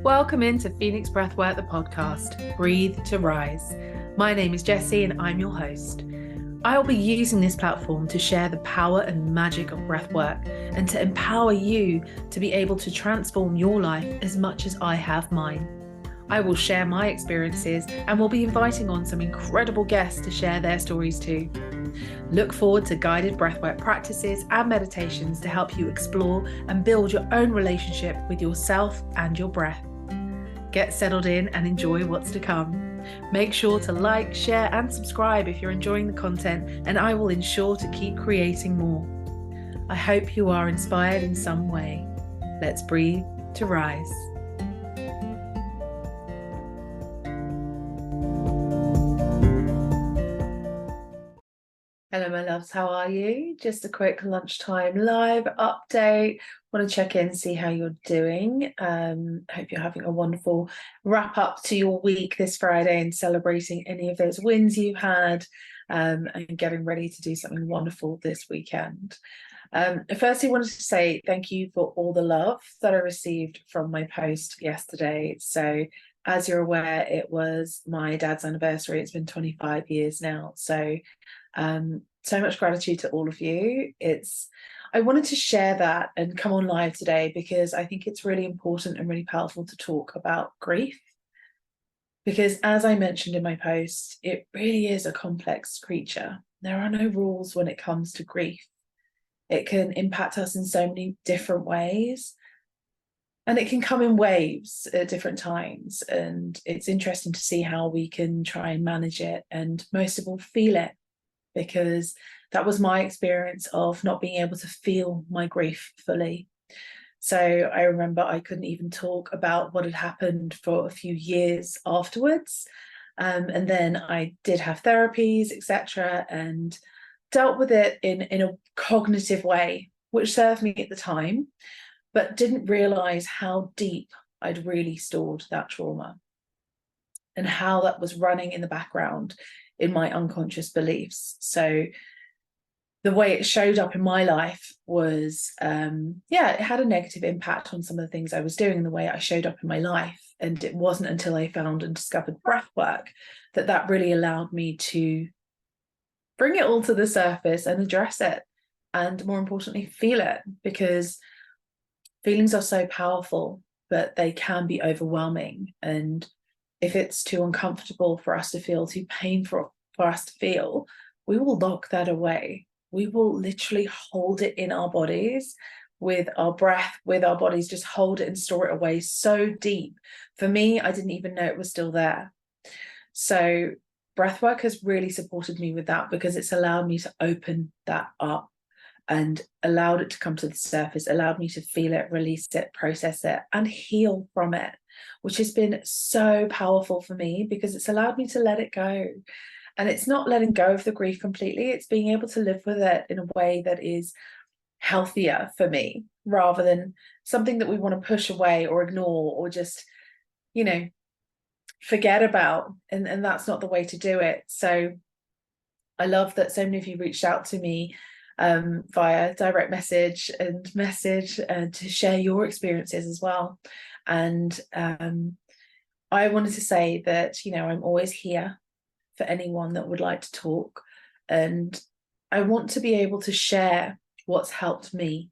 Welcome into Phoenix Breathwork, the podcast, Breathe to Rise. My name is Jessie and I'm your host. I'll be using this platform to share the power and magic of breathwork and to empower you to be able to transform your life as much as I have mine. I will share my experiences and will be inviting on some incredible guests to share their stories too. Look forward to guided breathwork practices and meditations to help you explore and build your own relationship with yourself and your breath. Get settled in and enjoy what's to come. Make sure to like, share, and subscribe if you're enjoying the content, and I will ensure to keep creating more. I hope you are inspired in some way. Let's breathe to rise. Hello, my loves. How are you? Just a quick lunchtime live update. Want to check in, see how you're doing. Hope you're having a wonderful wrap up to your week this Friday and celebrating any of those wins you've had, and getting ready to do something wonderful this weekend. Firstly, I wanted to say thank you for all the love that I received from my post yesterday. So, as you're aware, it was my dad's anniversary. It's been 25 years now. So much gratitude to all of you. I wanted to share that and come on live today because I think it's really important and really powerful to talk about grief. Because as I mentioned in my post, it really is a complex creature. There are no rules when it comes to grief. It can impact us in so many different ways. And it can come in waves at different times. And it's interesting to see how we can try and manage it and most of all feel it. Because that was my experience of not being able to feel my grief fully. So I remember I couldn't even talk about what had happened for a few years afterwards. And then I did have therapies, etc., and dealt with it in a cognitive way, which served me at the time, but didn't realize how deep I'd really stored that trauma and how that was running in the background in my unconscious beliefs. So the way it showed up in my life was, it had a negative impact on some of the things I was doing and the way I showed up in my life. And it wasn't until I found and discovered breath work that really allowed me to bring it all to the surface and address it. And more importantly, feel it, because feelings are so powerful, but they can be overwhelming. And if it's too uncomfortable for us to feel, too painful for us to feel, we will lock that away. We will literally hold it in our bodies with our breath, with our bodies, just hold it and store it away so deep. For me, I didn't even know it was still there. So breathwork has really supported me with that because it's allowed me to open that up and allowed it to come to the surface, allowed me to feel it, release it, process it, and heal from it, which has been so powerful for me because it's allowed me to let it go. And it's not letting go of the grief completely, it's being able to live with it in a way that is healthier for me, rather than something that we want to push away or ignore or just, forget about. And that's not the way to do it. So I love that so many of you reached out to me via direct message to share your experiences as well. And I wanted to say that, I'm always here for anyone that would like to talk. And I want to be able to share what's helped me.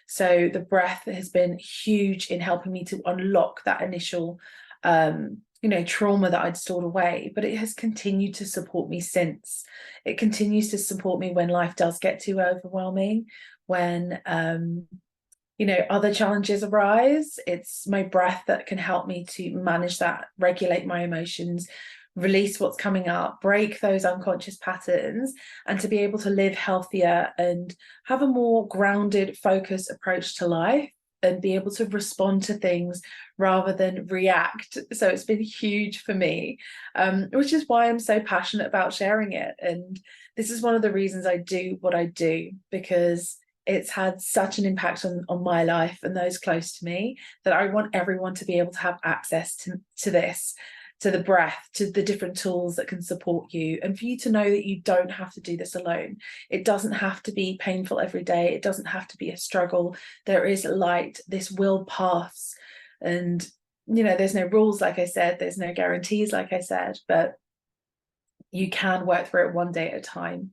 So the breath has been huge in helping me to unlock that initial trauma that I'd stored away, but it has continued to support me since. It continues to support me when life does get too overwhelming, when other challenges arise. It's my breath that can help me to manage that, regulate my emotions, release what's coming up, break those unconscious patterns, and to be able to live healthier and have a more grounded, focused approach to life and be able to respond to things rather than react. So it's been huge for me, which is why I'm so passionate about sharing it. And this is one of the reasons I do what I do, because it's had such an impact on my life and those close to me that I want everyone to be able to have access to this, to the breath, to the different tools that can support you, and for you to know that you don't have to do this alone. It doesn't have to be painful every day. It doesn't have to be a struggle. There is light. This will pass. And there's no rules, like I said, there's no guarantees, like I said, but you can work through it one day at a time.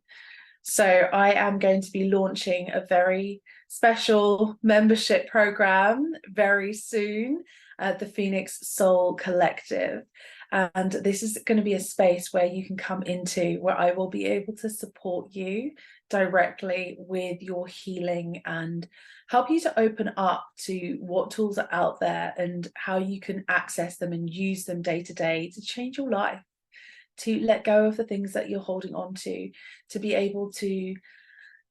So I am going to be launching a very special membership program very soon at the Phoenix Soul Collective. And this is going to be a space where you can come into, where I will be able to support you directly with your healing and help you to open up to what tools are out there and how you can access them and use them day to day to change your life, to let go of the things that you're holding on to be able to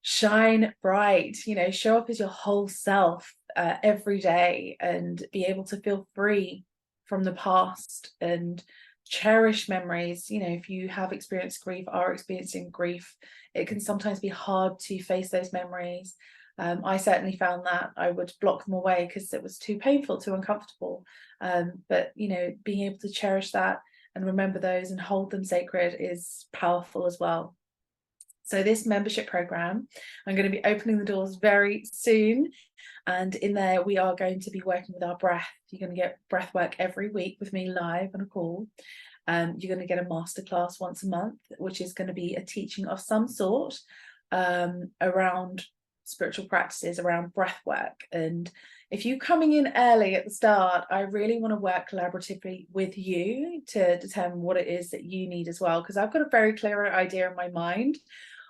shine bright, show up as your whole self every day and be able to feel free from the past and cherish memories. If you have experienced grief, are experiencing grief, it can sometimes be hard to face those memories. I certainly found that I would block them away because it was too painful, too uncomfortable. But being able to cherish that and remember those and hold them sacred is powerful as well. So this membership program, I'm going to be opening the doors very soon. And in there, we are going to be working with our breath. You're going to get breath work every week with me live on a call. You're going to get a masterclass once a month, which is going to be a teaching of some sort around spiritual practices, around breath work. And if you're coming in early at the start, I really want to work collaboratively with you to determine what it is that you need as well, because I've got a very clear idea in my mind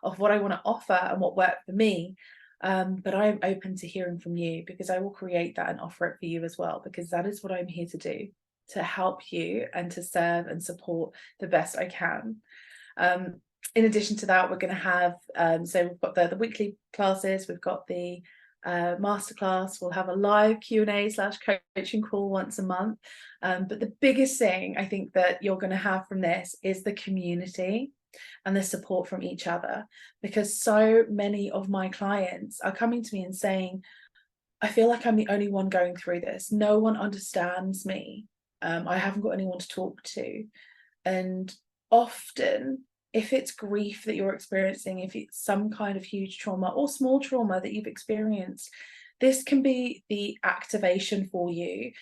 of what I want to offer and what worked for me. But I'm open to hearing from you, because I will create that and offer it for you as well, because that is what I'm here to do, to help you and to serve and support the best I can. In addition to that, we're going to have, so we've got the weekly classes, we've got the masterclass, we'll have a live Q&A/coaching call once a month. But the biggest thing I think that you're going to have from this is the community and the support from each other, because so many of my clients are coming to me and saying, I feel like I'm the only one going through this. No one understands me. I haven't got anyone to talk to. And often, if it's grief that you're experiencing, if it's some kind of huge trauma or small trauma that you've experienced, this can be the activation for you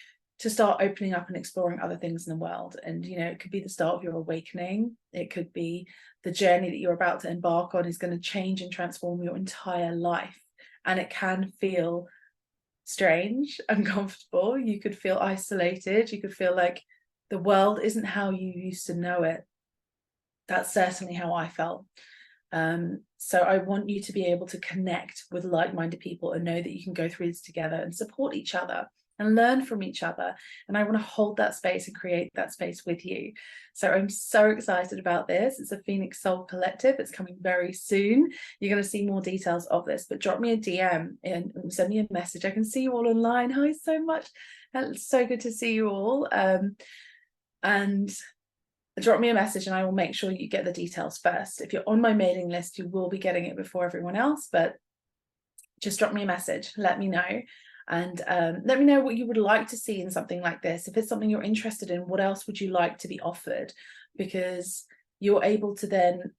to start opening up and exploring other things in the world. And it could be the start of your awakening. It could be the journey that you're about to embark on is going to change and transform your entire life. And it can feel strange, uncomfortable. You could feel isolated. You could feel like the world isn't how you used to know it. That's certainly how I felt. So I want you to be able to connect with like-minded people and know that you can go through this together and support each other and learn from each other. And I want to hold that space and create that space with you. So I'm so excited about this. It's a Phoenix Soul Collective. It's coming very soon. You're going to see more details of this, but drop me a DM and send me a message. I can see you all online. Hi so much. It's so good to see you all. And drop me a message and I will make sure you get the details first. If you're on my mailing list, you will be getting it before everyone else, but just drop me a message, let me know. And let me know what you would like to see in something like this. If it's something you're interested in, what else would you like to be offered? Because you're able to then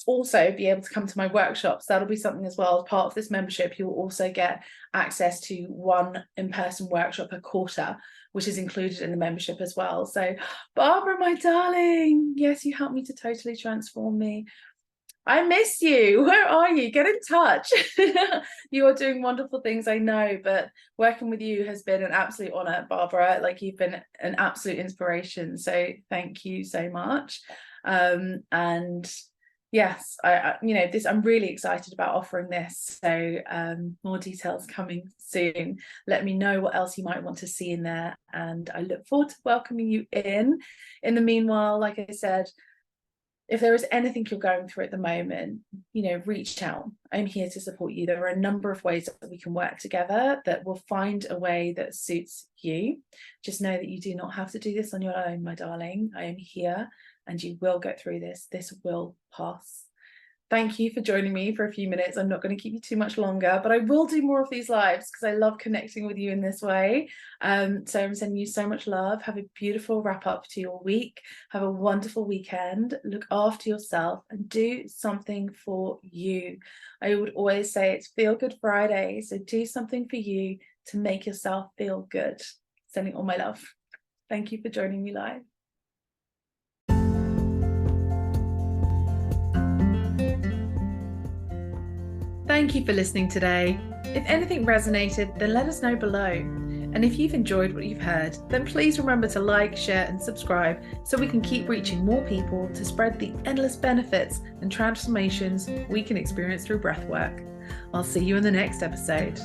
also be able to come to my workshops. That'll be something as well. As part of this membership, you'll also get access to one in-person workshop a quarter, which is included in the membership as well. So Barbara, my darling, yes, you helped me to totally transform me. I miss you. Where are you? Get in touch. You are doing wonderful things, I know, but working with you has been an absolute honor, Barbara. Like, you've been an absolute inspiration. So thank you so much. And yes, I'm really excited about offering this. So more details coming soon. Let me know what else you might want to see in there. And I look forward to welcoming you in. In the meanwhile, like I said, if there is anything you're going through at the moment, reach out. I'm here to support you. There are a number of ways that we can work together that will find a way that suits you. Just know that you do not have to do this on your own, my darling. I am here and you will get through this. This will pass. Thank you for joining me for a few minutes. I'm not going to keep you too much longer, but I will do more of these lives because I love connecting with you in this way. So I'm sending you so much love. Have a beautiful wrap up to your week. Have a wonderful weekend. Look after yourself and do something for you. I would always say it's Feel Good Friday. So do something for you to make yourself feel good. Sending all my love. Thank you for joining me live. Thank you for listening today. If anything resonated, then let us know below. And if you've enjoyed what you've heard, then please remember to like, share, and subscribe so we can keep reaching more people to spread the endless benefits and transformations we can experience through breathwork. I'll see you in the next episode.